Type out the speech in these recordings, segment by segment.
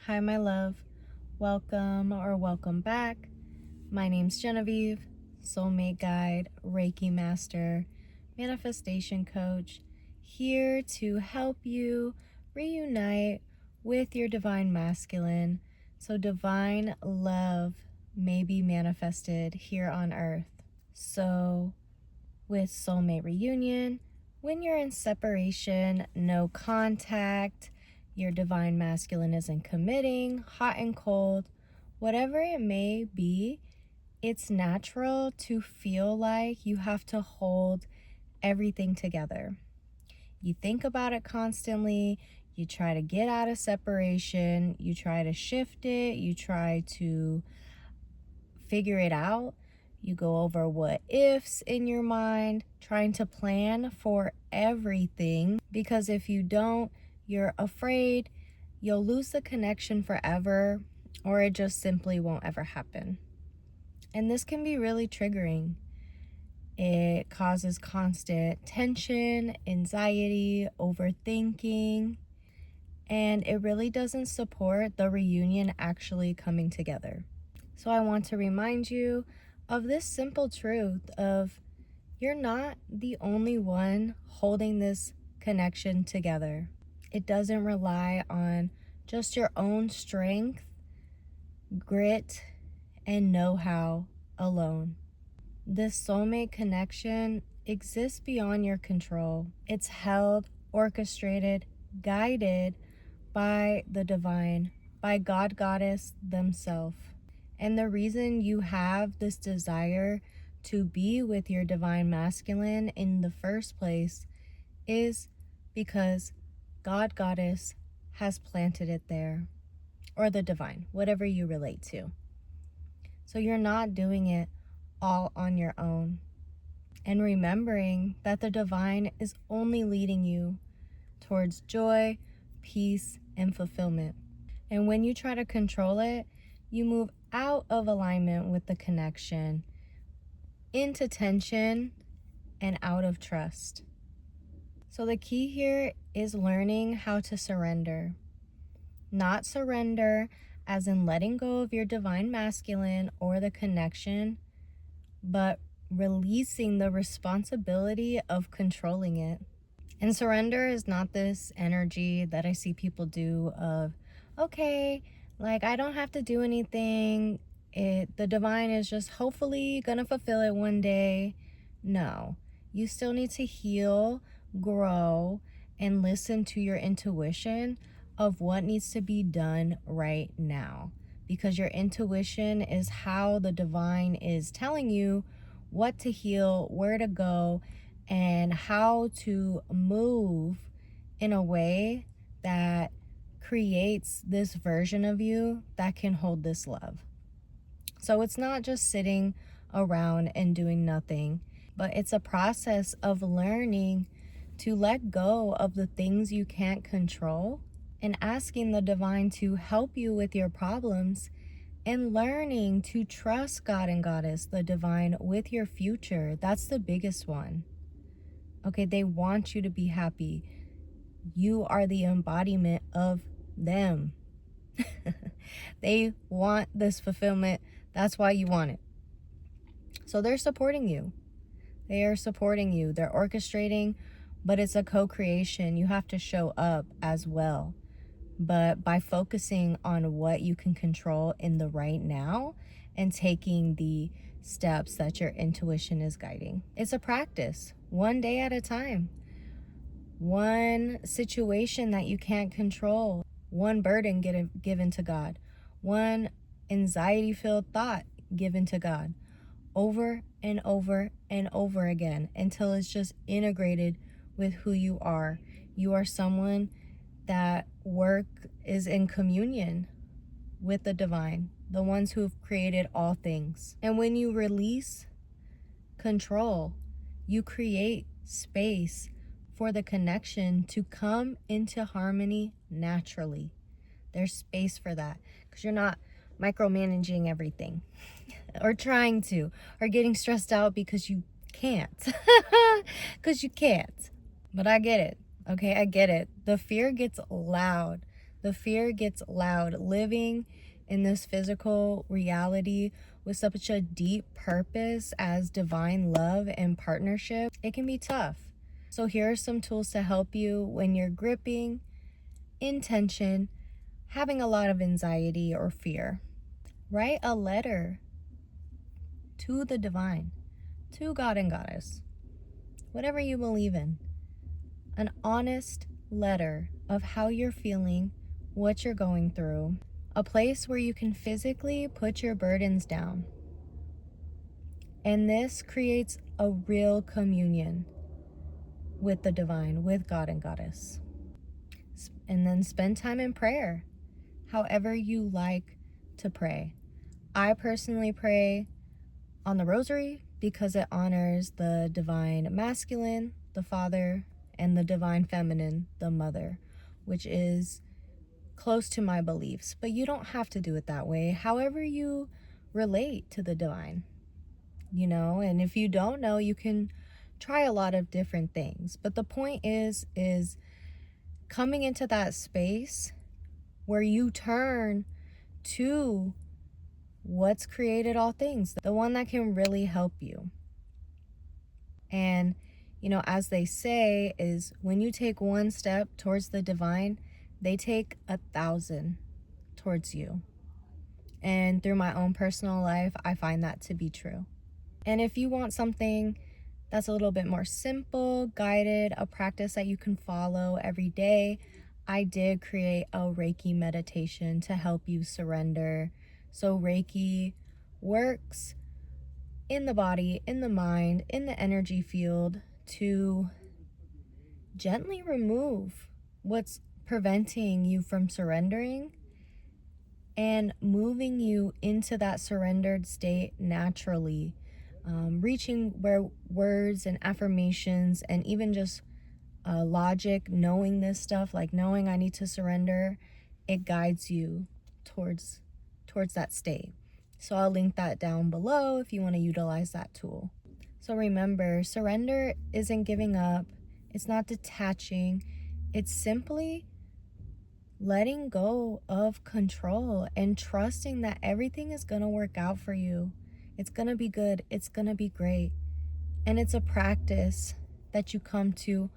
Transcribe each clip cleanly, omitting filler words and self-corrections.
Hi, my love. Welcome or welcome back. My name's Genevieve, Soulmate Guide, Reiki Master, Manifestation Coach, here to help you reunite with your divine masculine so divine love may be manifested here on earth. So, with Soulmate Reunion, when you're in separation, no contact, your divine masculine isn't committing, hot and cold, whatever it may be, it's natural to feel like you have to hold everything together. You think about it constantly, you try to get out of separation, you try to shift it, you try to figure it out. You go over what ifs in your mind, trying to plan for everything, because if you don't, you're afraid you'll lose the connection forever, or it just simply won't ever happen. And this can be really triggering. It causes constant tension, anxiety, overthinking, and it really doesn't support the reunion actually coming together. So I want to remind you of this simple truth of you're not the only one holding this connection together. It doesn't rely on just your own strength, grit, and know-how alone. This soulmate connection exists beyond your control. It's held, orchestrated, guided by the divine, by God Goddess themselves. And the reason you have this desire to be with your divine masculine in the first place is because God Goddess has planted it there, or the divine, whatever you relate to. So you're not doing it all on your own. And remembering that the divine is only leading you towards joy, peace, and fulfillment. And when you try to control it, you move out of alignment with the connection, into tension, and out of trust. So the key here is learning how to surrender. Not surrender as in letting go of your divine masculine or the connection, but releasing the responsibility of controlling it. And surrender is not this energy that I see people do of, okay, like I don't have to do anything. The divine is just hopefully gonna fulfill it one day. No, you still need to heal, grow, and listen to your intuition of what needs to be done right now. Because your intuition is how the divine is telling you what to heal, where to go, and how to move in a way that creates this version of you that can hold this love. So it's not just sitting around and doing nothing, but it's a process of learning to let go of the things you can't control and asking the divine to help you with your problems and learning to trust God and Goddess, the divine, with your future. That's the biggest one. Okay, they want you to be happy. You are the embodiment of them. They want this fulfillment. That's why you want it. So they're supporting you. They are supporting you. They're orchestrating, but it's a co-creation. You have to show up as well. But by focusing on what you can control in the right now and taking the steps that your intuition is guiding. It's a practice, one day at a time. One situation that you can't control, one burden given to God, one anxiety-filled thought given to God, over and over and over again until it's just integrated with who you are. You are someone that work is in communion with the divine, the ones who have created all things. And when you release control, you create space for the connection to come into harmony naturally. There's space for that because you're not micromanaging everything or trying to, or getting stressed out because you can't. Because you can't. But I get it. Okay, I get it. The fear gets loud. The fear gets loud. Living in this physical reality with such a deep purpose as divine love and partnership, it can be tough. So here are some tools to help you when you're gripping intention, having a lot of anxiety or fear. Write a letter to the divine, to God and Goddess, whatever you believe in. An honest letter of how you're feeling, what you're going through, a place where you can physically put your burdens down. And this creates a real communion with the divine, with God and Goddess. And then spend time in prayer, however you like to pray. I personally pray on the rosary because it honors the divine masculine, the father, and the divine feminine, the mother, which is close to my beliefs. But you don't have to do it that way. However you relate to the divine, and if you don't know, you can try a lot of different things. But the point is coming into that space where you turn to what's created all things, the one that can really help you. And, as they say, is when you take one step towards the divine, they take 1,000 towards you. And through my own personal life, I find that to be true. And if you want something that's a little bit more simple, guided, a practice that you can follow every day, I did create a Reiki meditation to help you surrender. So Reiki works in the body, in the mind, in the energy field to gently remove what's preventing you from surrendering and moving you into that surrendered state naturally. Reaching where words and affirmations and even just logic, knowing this stuff, like knowing I need to surrender, it guides you towards that state. So I'll link that down below if you want to utilize that tool. So remember, surrender isn't giving up. It's not detaching. It's simply letting go of control and trusting that everything is going to work out for you. It's going to be good. It's going to be great. And it's a practice that you come to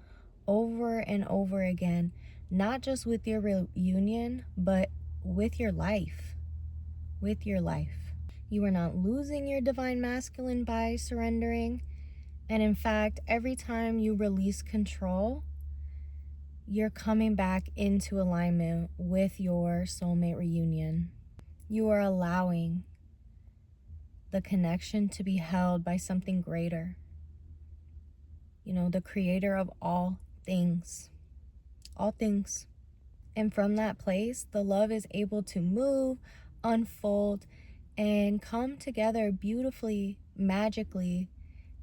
over and over again, not just with your reunion, but with your life. With your life. You are not losing your divine masculine by surrendering. And in fact, every time you release control, you're coming back into alignment with your soulmate reunion. You are allowing the connection to be held by something greater. The creator of all things. All things. And from that place, the love is able to move, unfold, and come together beautifully, magically,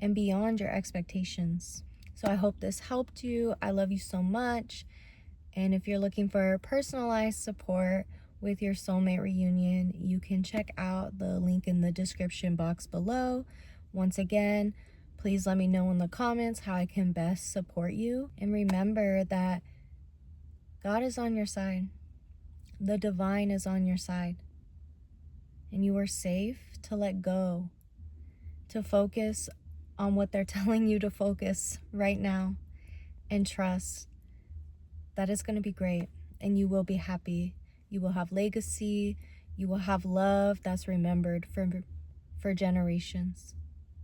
and beyond your expectations. So I hope this helped you. I love you so much. And if you're looking for personalized support with your soulmate reunion, you can check out the link in the description box below. Once again, please let me know in the comments how I can best support you. And remember that God is on your side. The divine is on your side. And you are safe to let go, to focus on what they're telling you to focus right now, and trust that it's going to be great and you will be happy. You will have legacy. You will have love that's remembered for generations.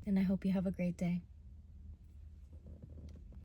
And I hope you have a great day.